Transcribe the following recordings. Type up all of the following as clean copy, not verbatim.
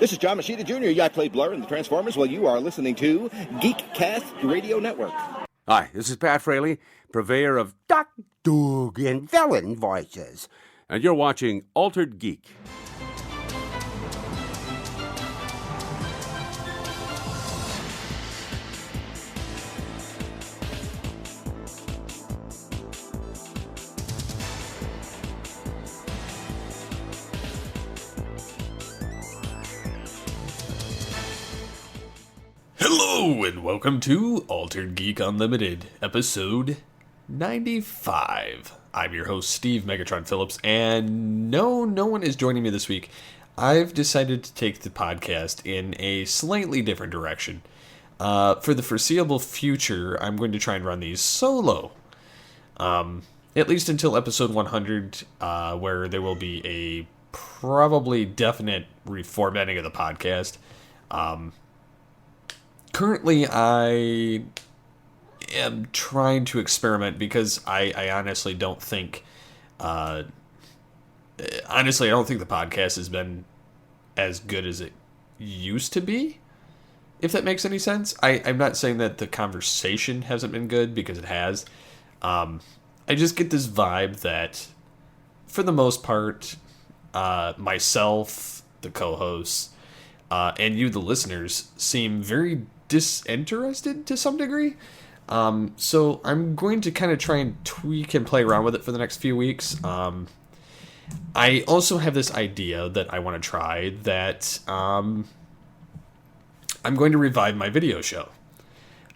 This is John Machida Jr. Yeah, I played Blur in the Transformers. Well, you are listening to Geekcast Radio Network. Hi, this is Pat Fraley, purveyor of Doc Doug and villain voices. And you're watching Altered Geek. Hello, and welcome to Altered Geek Unlimited, episode 95. I'm your host, Steve Megatron Phillips, and no one is joining me this week. I've decided to take the podcast in a slightly different direction. For the foreseeable future, I'm going to try and run these solo. At least until episode 100, where there will be a probably definite reformatting of the podcast. Currently, I am trying to experiment because I honestly don't think... I don't think the podcast has been as good as it used to be, if that makes any sense. I'm not saying that the conversation hasn't been good, because it has. I just get this vibe that, for the most part, myself, the co-hosts, and you, the listeners, seem very disinterested to some degree. So I'm going to kind of try and tweak and play around with it for the next few weeks. I also have this idea that I want to try that I'm going to revive my video show.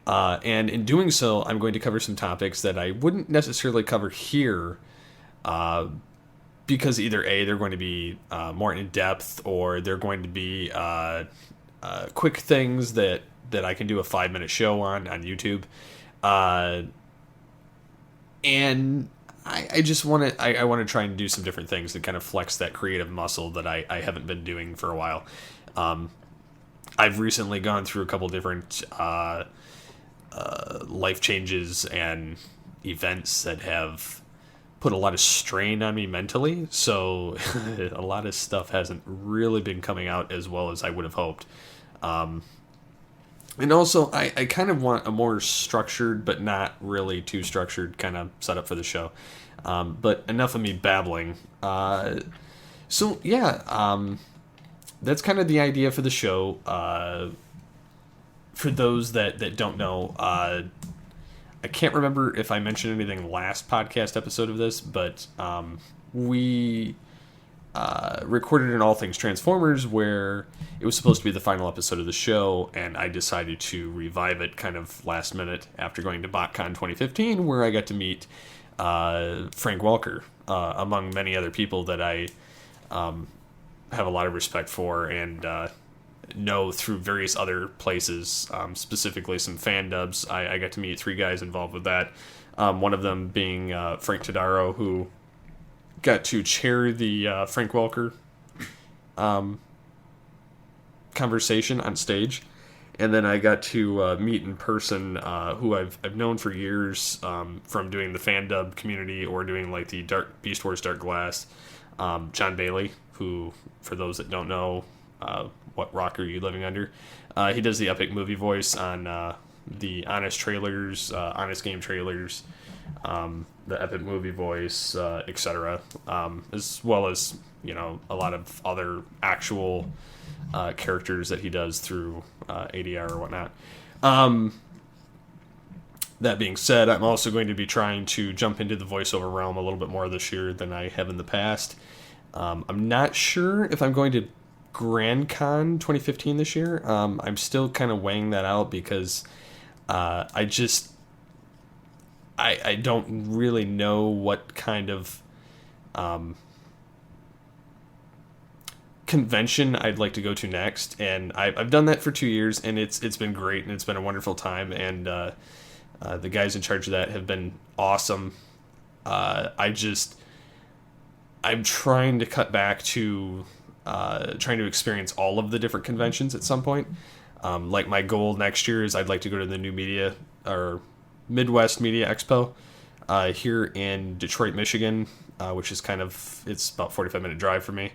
And in doing so, I'm going to cover some topics that I wouldn't necessarily cover here, because either A, they're going to be more in-depth, or they're going to be quick things that I can do a 5-minute show on YouTube. And I just want to I want to try and do some different things to kind of flex that creative muscle that I haven't been doing for a while. I've recently gone through a couple different life changes and events that have put a lot of strain on me mentally, so a lot of stuff hasn't really been coming out as well as I would have hoped. And also, I kind of want a more structured, but not really too structured kind of setup for the show. But enough of me babbling. So, yeah, that's kind of the idea for the show. For those that don't know, I can't remember if I mentioned anything last podcast episode of this, but we recorded an All Things Transformers where it was supposed to be the final episode of the show, and I decided to revive it kind of last minute after going to BotCon 2015, where I got to meet Frank Welker, among many other people that I have a lot of respect for and know through various other places, specifically some fan dubs. I got to meet 3 guys involved with that, one of them being Frank Tadaro, who got to chair the Frank Welker conversation on stage, and then I got to meet in person who I've known for years from doing the fan dub community or doing like the Beast Wars Dark Glass, John Bailey, who, for those that don't know, what rock are you living under? He does the epic movie voice on the Honest trailers, Honest Game trailers, the epic movie voice, etc., as well as, you know, a lot of other actual characters that he does through ADR or whatnot. That being said, I'm also going to be trying to jump into the voiceover realm a little bit more this year than I have in the past. I'm not sure if I'm going to Grand Con 2015 this year. I'm still kind of weighing that out because I don't really know what kind of convention I'd like to go to next, and I've done that for 2 years, and it's been great, and it's been a wonderful time, and the guys in charge of that have been awesome. I'm trying to cut back to trying to experience all of the different conventions at some point. Like my goal next year is I'd like to go to the New Media or Midwest Media Expo here in Detroit, Michigan, which is it's about 45-minute drive for me.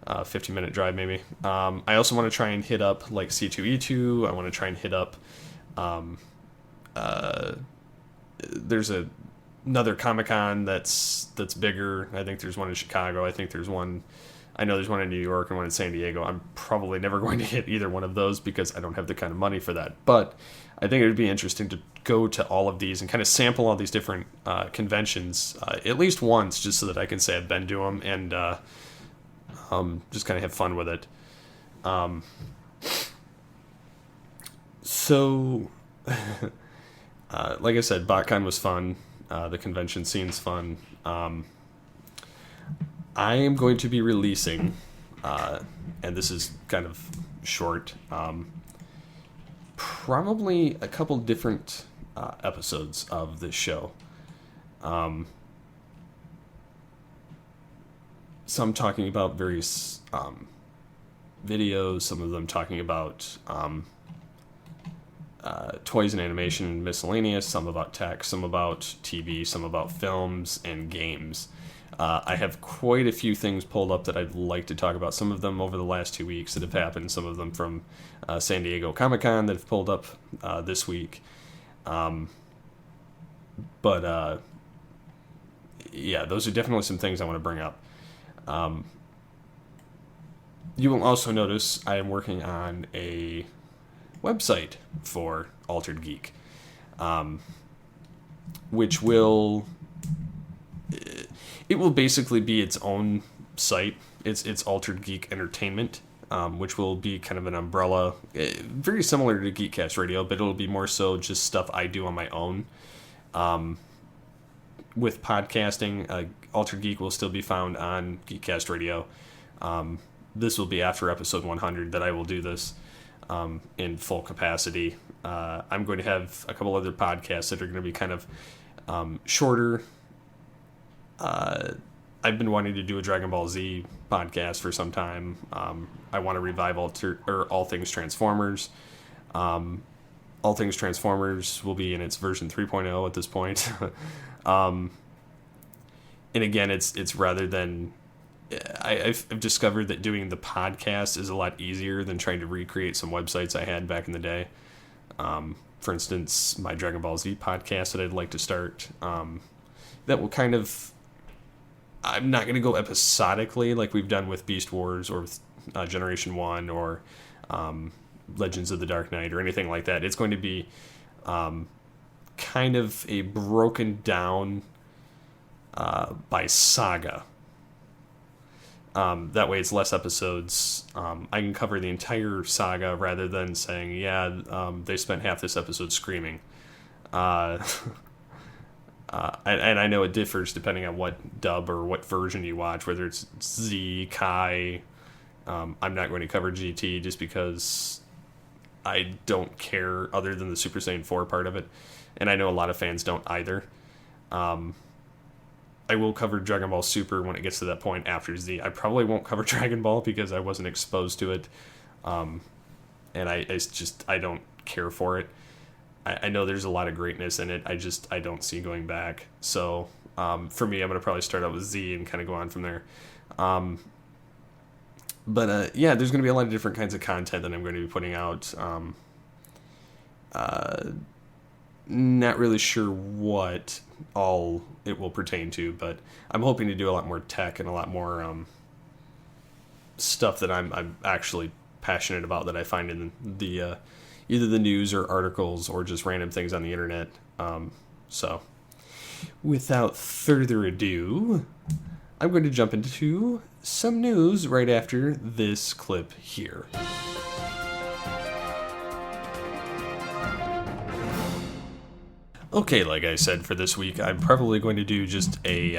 50-minute drive maybe. I also want to try and hit up like C2E2. I want to try and hit up. There's another Comic-Con that's bigger. I think there's one in Chicago. I think there's one. I know there's one in New York and one in San Diego. I'm probably never going to hit either one of those because I don't have the kind of money for that. But I think it would be interesting to go to all of these and kind of sample all these different conventions at least once, just so that I can say I've been to them and just kind of have fun with it. So, like I said, BotCon was fun. The convention scene's fun. I am going to be releasing, and this is kind of short, probably a couple different episodes of this show. Some talking about various videos, some of them talking about toys and animation and miscellaneous, some about tech, some about TV, some about films and games. I have quite a few things pulled up that I'd like to talk about. Some of them over the last 2 weeks that have happened. Some of them from San Diego Comic-Con that have pulled up this week. But yeah, those are definitely some things I want to bring up. You will also notice I am working on a website for Altered Geek, which will... It will basically be its own site. It's Altered Geek Entertainment, which will be kind of an umbrella, very similar to Geekcast Radio, but it'll be more so just stuff I do on my own. With podcasting, Altered Geek will still be found on Geekcast Radio. This will be after episode 100 that I will do this in full capacity. I'm going to have a couple other podcasts that are going to be kind of shorter. I've been wanting to do a Dragon Ball Z podcast for some time. I want to revive All Things Transformers. All Things Transformers will be in its version 3.0 at this point. And again, it's rather than... I've discovered that doing the podcast is a lot easier than trying to recreate some websites I had back in the day. For instance, my Dragon Ball Z podcast that I'd like to start. That will kind of... I'm not going to go episodically like we've done with Beast Wars or with Generation 1 or Legends of the Dark Knight or anything like that. It's going to be kind of a broken down by saga. That way it's less episodes. I can cover the entire saga rather than saying, they spent half this episode screaming. And I know it differs depending on what dub or what version you watch, whether it's Z, Kai. I'm not going to cover GT just because I don't care other than the Super Saiyan 4 part of it. And I know a lot of fans don't either. I will cover Dragon Ball Super when it gets to that point after Z. I probably won't cover Dragon Ball because I wasn't exposed to it. And I don't care for it. I know there's a lot of greatness in it. I don't see going back. So for me, I'm going to probably start out with Z and kind of go on from there. But there's going to be a lot of different kinds of content that I'm going to be putting out. Not really sure what all it will pertain to, but I'm hoping to do a lot more tech and a lot more stuff that I'm actually passionate about that I find in the either the news or articles or just random things on the internet. So, without further ado, I'm going to jump into some news right after this clip here. Okay, like I said, for this week, I'm probably going to do just a,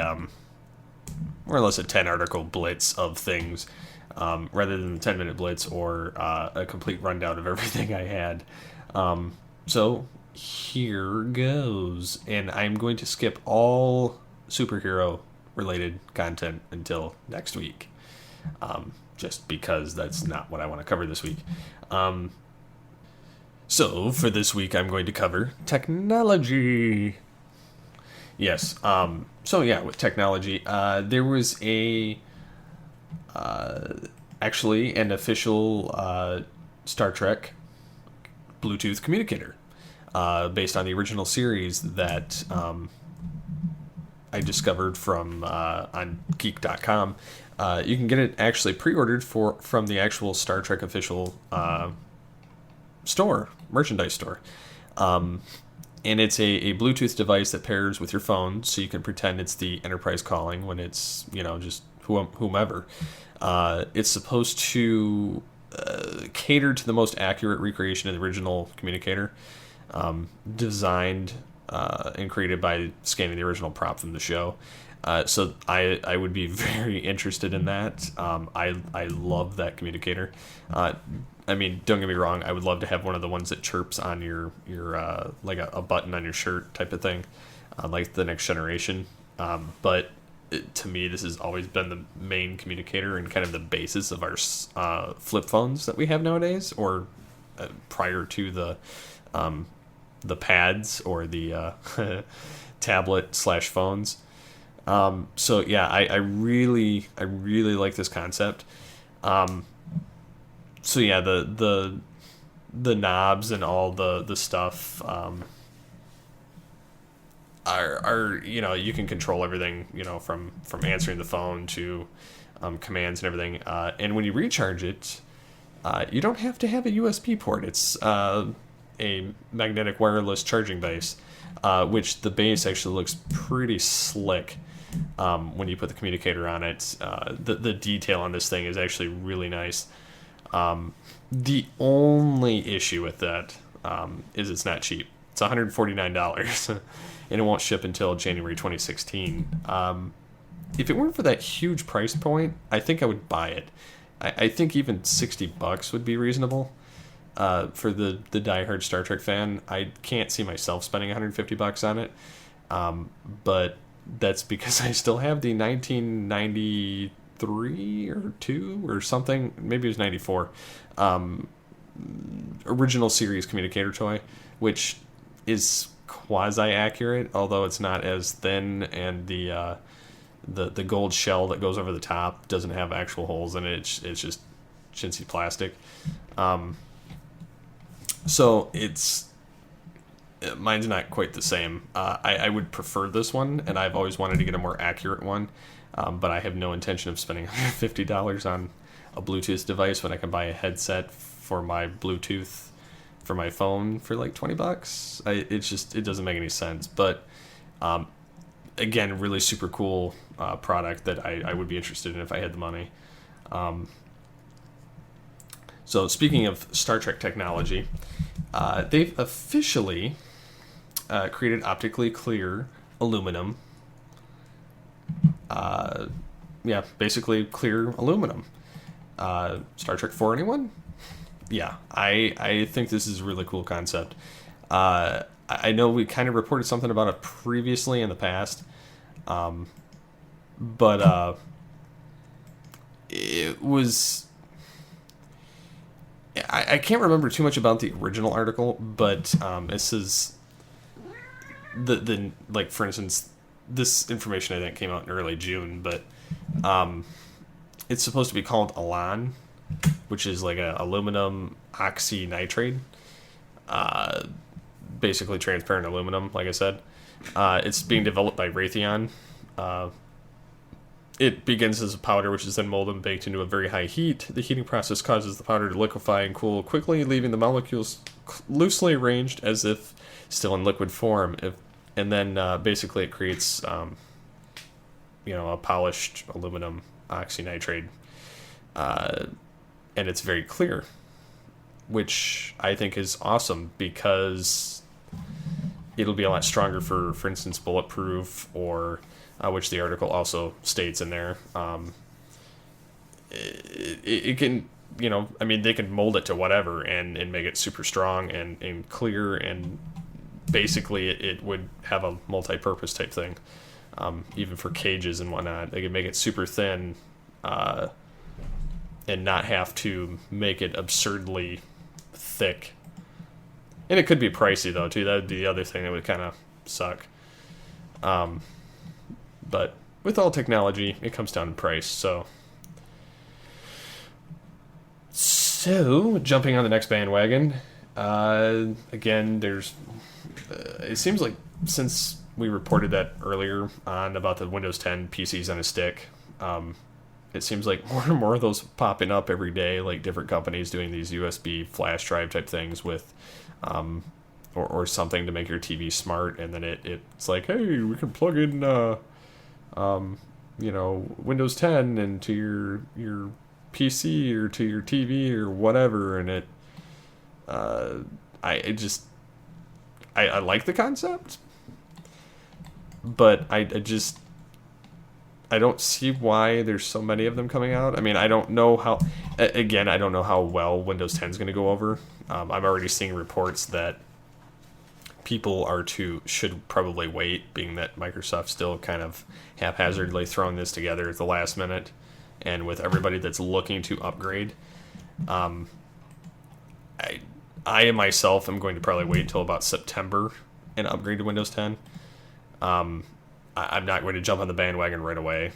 more or less a 10-article blitz of things, rather than the 10-minute blitz or a complete rundown of everything I had. So, here goes. And I'm going to skip all superhero-related content until next week, just because that's not what I want to cover this week. So, for this week, I'm going to cover technology. Yes, with technology, there was a actually an official Star Trek Bluetooth communicator, based on the original series that I discovered from on Geek.com. You can get it actually pre-ordered from the actual Star Trek official merchandise store. And it's a Bluetooth device that pairs with your phone, so you can pretend it's the Enterprise calling when it's, just whomever. It's supposed to cater to the most accurate recreation of the original communicator, designed and created by scanning the original prop from the show. So I would be very interested in that. I love that communicator. Don't get me wrong, I would love to have one of the ones that chirps on your like a button on your shirt type of thing, like the Next Generation. But to me, this has always been the main communicator and kind of the basis of our flip phones that we have nowadays, or prior to the pads or the tablet / phones. So yeah, I really like this concept. So yeah, the knobs and all the stuff are you can control everything, from answering the phone to commands and everything. And when you recharge it, you don't have to have a USB port. It's a magnetic wireless charging base, which the base actually looks pretty slick. When you put the communicator on it, the detail on this thing is actually really nice. The only issue with that is it's not cheap. It's $149, and it won't ship until January 2016. If it weren't for that huge price point, I think I would buy it. I think even $60 would be reasonable for the diehard Star Trek fan. I can't see myself spending $150 on it, but that's because I still have the 1993 or 2 or something, maybe it was 94, original series communicator toy, which is quasi-accurate, although it's not as thin, and the gold shell that goes over the top doesn't have actual holes in it. It's just chintzy plastic. So mine's not quite the same. I would prefer this one, and I've always wanted to get a more accurate one, but I have no intention of spending $150 on a Bluetooth device when I can buy a headset for my Bluetooth for my phone for like $20. It doesn't make any sense. But again, really super cool product that I would be interested in if I had the money. So speaking of Star Trek technology, they've officially created optically clear aluminum. Basically clear aluminum. Star Trek 4, anyone? Yeah, I think this is a really cool concept. I know we kind of reported something about it previously in the past, but it was... I can't remember too much about the original article, but this is the like, for instance, this information I think came out in early June, but it's supposed to be called Elan, which is like a aluminum oxynitride, basically transparent aluminum, like I said. It's being developed by Raytheon. It begins as a powder, which is then molded and baked into a very high heat. The heating process causes the powder to liquefy and cool quickly, leaving the molecules loosely arranged as if still in liquid form. And then basically it creates, a polished aluminum oxynitride. And it's very clear, which I think is awesome because it'll be a lot stronger for instance, bulletproof, or which the article also states in there. It can, they can mold it to whatever and make it super strong and clear, and basically it would have a multi-purpose type thing. Even for cages and whatnot, they could make it super thin and not have to make it absurdly thick. And it could be pricey though too. That would be the other thing that would kind of suck. But with all technology, it comes down to price. So So, jumping on the next bandwagon, again, there's. It seems like since we reported that earlier on about the Windows 10 PCs on a stick, it seems like more and more of those popping up every day, like different companies doing these USB flash drive type things with, or something to make your TV smart, and then it's like, hey, we can plug in, Windows 10 into your PC or to your TV or whatever, and I like the concept, but I don't see why there's so many of them coming out. I mean, I don't know how well Windows 10 is going to go over. I'm already seeing reports that people should probably wait, being that Microsoft's still kind of haphazardly throwing this together at the last minute, and with everybody that's looking to upgrade. I myself am going to probably wait until about September and upgrade to Windows 10. I'm not going to jump on the bandwagon right away.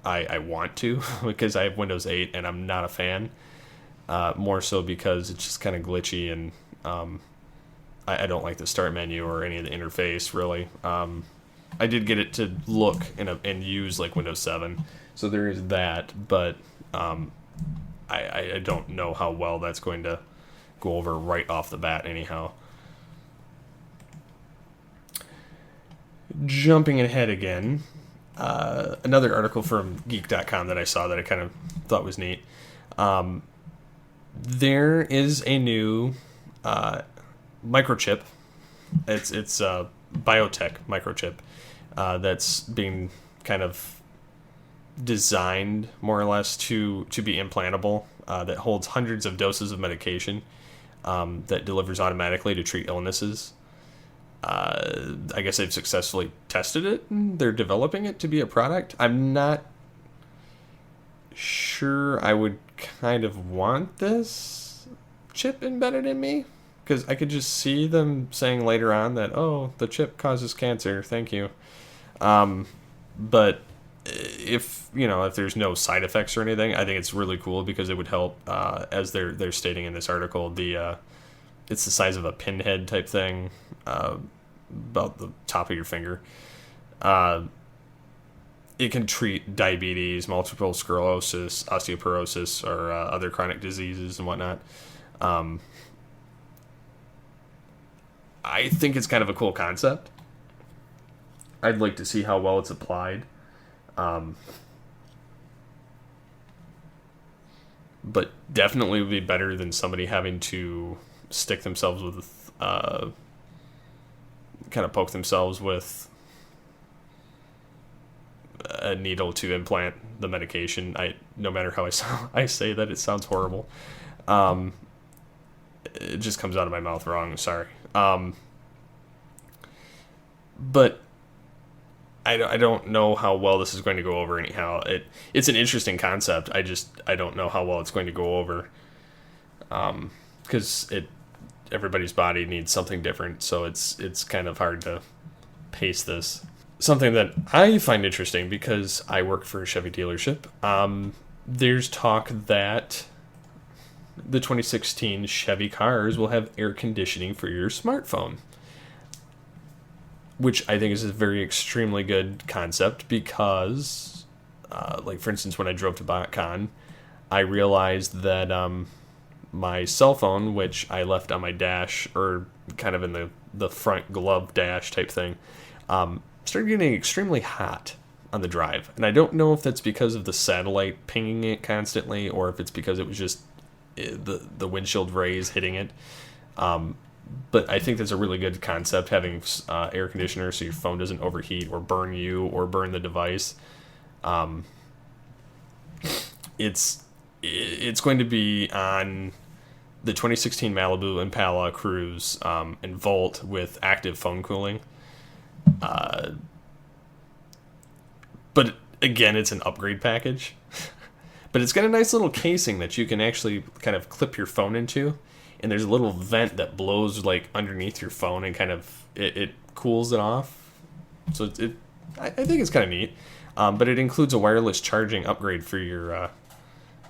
I want to because I have Windows 8 and I'm not a fan. More so because it's just kind of glitchy, and I don't like the start menu or any of the interface really. I did get it to look and use like Windows 7, so there is that. But I don't know how well that's going to go over right off the bat anyhow. Jumping ahead again, another article from Geek.com that I saw that I kind of thought was neat. There is a new microchip. It's a biotech microchip that's being kind of designed more or less to be implantable, that holds hundreds of doses of medication, that delivers automatically to treat illnesses. I guess they've successfully tested it. They're developing it to be a product. I'm not sure I would kind of want this chip embedded in me, because I could just see them saying later on that, oh, the chip causes cancer, thank you. But if there's no side effects or anything, I think it's really cool because it would help, as they're stating in this article, it's the size of a pinhead type thing, about the top of your finger. It can treat diabetes, multiple sclerosis, osteoporosis, or other chronic diseases and whatnot. I think it's kind of a cool concept. I'd like to see how well it's applied. But definitely would be better than somebody having to stick themselves with, kind of poke themselves with a needle to implant the medication. No matter how I say that, it sounds horrible. It just comes out of my mouth wrong. Sorry. But I don't know how well this is going to go over anyhow. It's an interesting concept. I don't know how well it's going to go over. Because everybody's body needs something different, so it's kind of hard to pace this. Something that I find interesting, because I work for a Chevy dealership, there's talk that the 2016 Chevy cars will have air conditioning for your smartphone, which I think is a very extremely good concept, because, like for instance, when I drove to BotCon, I realized that my cell phone, which I left on my dash, or kind of in the front glove dash type thing, started getting extremely hot on the drive. And I don't know if that's because of the satellite pinging it constantly, or if it's because it was just the windshield rays hitting it. But I think that's a really good concept, having air conditioner so your phone doesn't overheat or burn you or burn the device. It's going to be on the 2016 Malibu Impala Cruise and Volt with active phone cooling. But again, it's an upgrade package. But it's got a nice little casing that you can actually kind of clip your phone into. And there's a little vent that blows like underneath your phone and kind of it cools it off. So I think it's kind of neat. But it includes a wireless charging upgrade for your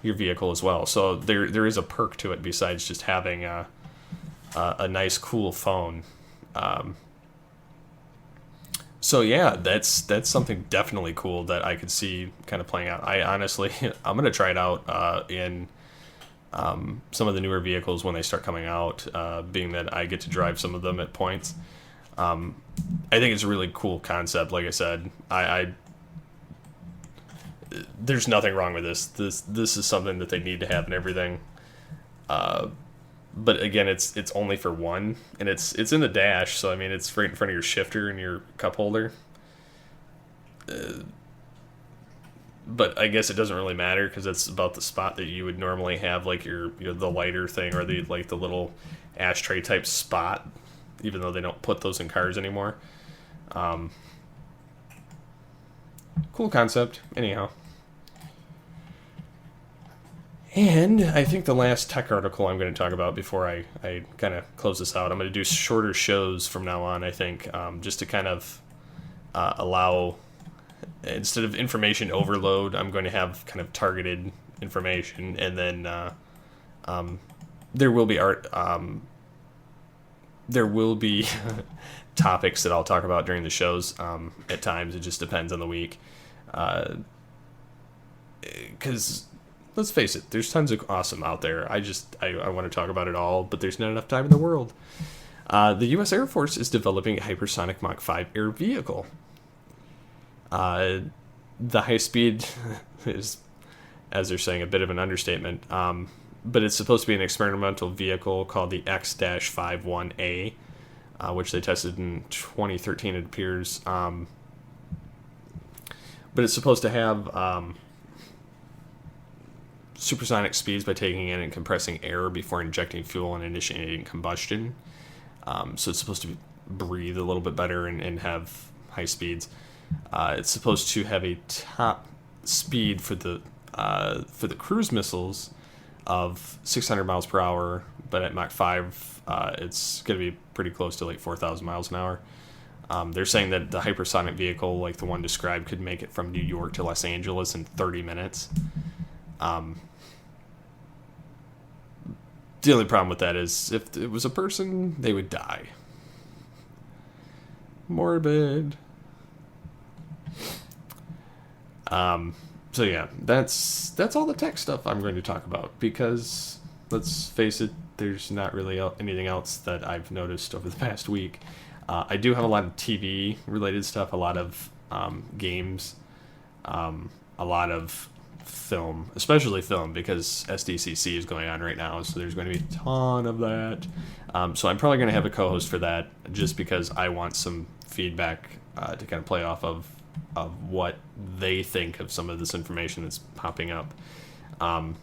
your vehicle as well. So there is a perk to it besides just having a nice, cool phone. So yeah, that's something definitely cool that I could see kind of playing out. I honestly, I'm gonna try it out in some of the newer vehicles when they start coming out. Being that I get to drive some of them at points, I think it's a really cool concept. Like I said, I there's nothing wrong with this. This is something that they need to have and everything. But again, it's only for one, and it's in the dash, so I mean it's right in front of your shifter and your cup holder. But I guess it doesn't really matter because it's about the spot that you would normally have, like your the lighter thing or the little ashtray type spot, even though they don't put those in cars anymore. Cool concept, anyhow. And I think the last tech article I'm going to talk about before I kind of close this out, I'm going to do shorter shows from now on, I think, just to kind of allow, instead of information overload, I'm going to have kind of targeted information, and then there will be there will be topics that I'll talk about during the shows. At times, it just depends on the week. Because let's face it, there's tons of awesome out there. I want to talk about it all, but there's not enough time in the world. The U.S. Air Force is developing a hypersonic Mach 5 air vehicle. The high speed is, as they're saying, a bit of an understatement. But it's supposed to be an experimental vehicle called the X-51A, which they tested in 2013, it appears. But it's supposed to have supersonic speeds by taking in and compressing air before injecting fuel and initiating combustion. So it's supposed to breathe a little bit better and have high speeds. It's supposed to have a top speed for the cruise missiles of 600 miles per hour, but at Mach 5, it's going to be pretty close to like 4,000 miles an hour. They're saying that the hypersonic vehicle, like the one described, could make it from New York to Los Angeles in 30 minutes. The only problem with that is if it was a person, they would die. Morbid. So yeah, that's all the tech stuff I'm going to talk about, because let's face it, there's not really anything else that I've noticed over the past week. I do have a lot of TV related stuff, a lot of games, a lot of film, especially film, because SDCC is going on right now, so there's going to be a ton of that. So I'm probably going to have a co-host for that, just because I want some feedback to kind of play off of what they think of some of this information that's popping up. I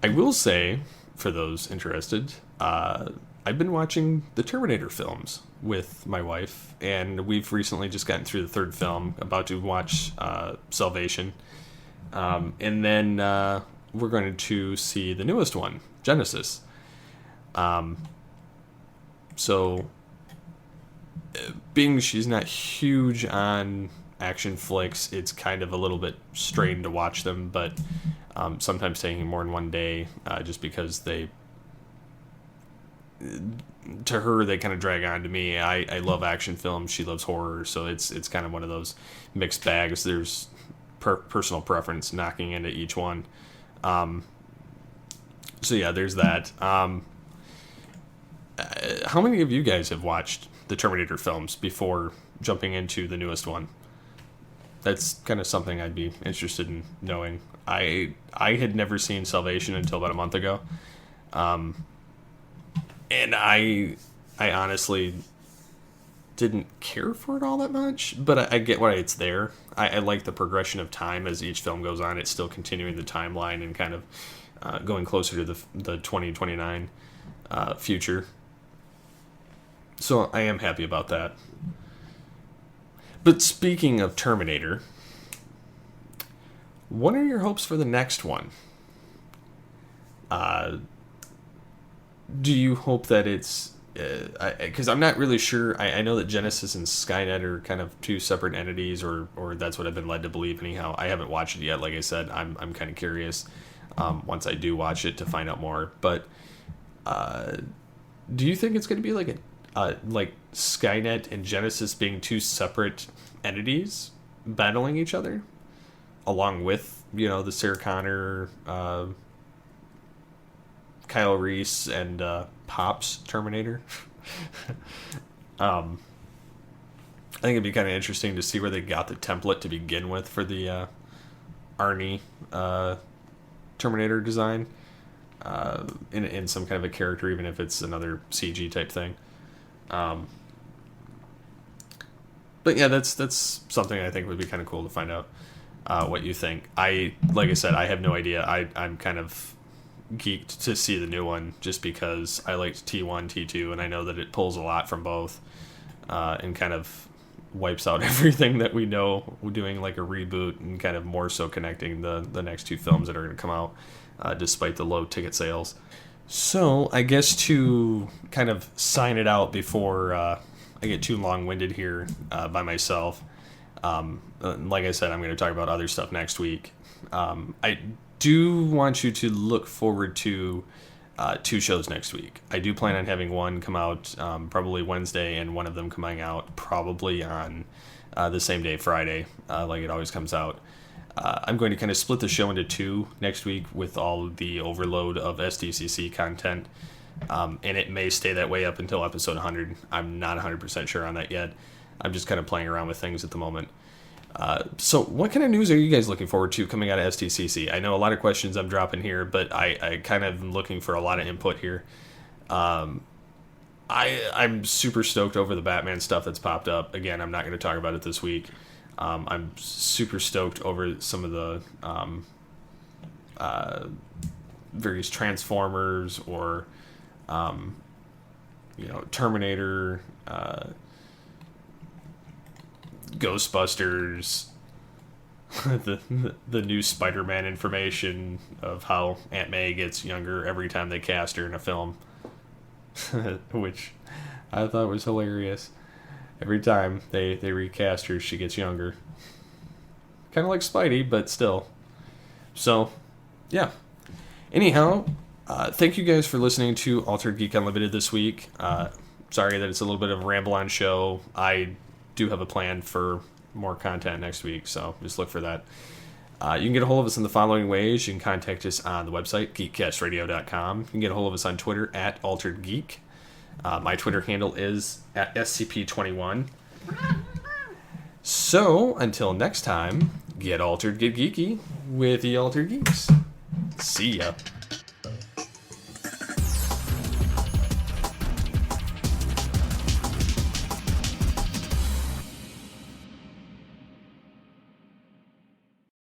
will say, for those interested, I've been watching the Terminator films with my wife, and we've recently just gotten through the third film, about to watch Salvation. And then we're going to see the newest one, Genisys. So, being she's not huge on action flicks, it's kind of a little bit strained to watch them, but sometimes taking more than one day, just because to her they kind of drag on. To me, I love action films, she loves horror, so it's kind of one of those mixed bags. There's personal preference knocking into each one. So yeah, there's that. How many of you guys have watched the Terminator films before jumping into the newest one? That's kind of something I'd be interested in knowing. I had never seen Salvation until about a month ago. And I honestly didn't care for it all that much, but I get why it's there. I like the progression of time as each film goes on. It's still continuing the timeline and kind of going closer to the 2029 future. So I am happy about that. But speaking of Terminator, what are your hopes for the next one? Do you hope that it's because I'm not really sure. I know that Genisys and Skynet are kind of two separate entities, or that's what I've been led to believe. Anyhow, I haven't watched it yet. Like I said, I'm kind of curious once I do watch it to find out more. But do you think it's going to be like like Skynet and Genisys being two separate entities battling each other, along with the Sarah Connor, Kyle Reese, and Pop's Terminator? I think it'd be kind of interesting to see where they got the template to begin with for the Arnie Terminator design, in some kind of a character, even if it's another CG type thing. But yeah, that's something I think would be kind of cool to find out what you think. Like I said, I have no idea. I'm kind of geeked to see the new one just because I liked T1, T2, and I know that it pulls a lot from both, and kind of wipes out everything that we know, doing like a reboot and kind of more so connecting the next two films that are going to come out, despite the low ticket sales. So I guess to kind of sign it out before I get too long-winded here by myself, like I said, I'm going to talk about other stuff next week. I do want you to look forward to 2 shows next week. I do plan on having one come out probably Wednesday, and one of them coming out probably on the same day, Friday, like it always comes out. I'm going to kind of split the show into 2 next week with all the overload of SDCC content, and it may stay that way up until episode 100. I'm not 100% sure on that yet. I'm just kind of playing around with things at the moment. So what kind of news are you guys looking forward to coming out of SDCC? I know a lot of questions I'm dropping here, but I kind of am looking for a lot of input here. I'm super stoked over the Batman stuff that's popped up. Again, I'm not going to talk about it this week. I'm super stoked over some of the various Transformers or Terminator, Ghostbusters, the new Spider-Man information of how Aunt May gets younger every time they cast her in a film, which I thought was hilarious. Every time they recast her, she gets younger. Kind of like Spidey, but still. So, yeah. Anyhow, thank you guys for listening to Altered Geek Unlimited this week. Sorry that it's a little bit of a ramble-on show. I do have a plan for more content next week, so just look for that. You can get a hold of us in the following ways. You can contact us on the website, geekcastradio.com. You can get a hold of us on Twitter at Altered Geek. My Twitter handle is at SCP21. So, until next time, get altered, get geeky with the Altered Geeks. See ya.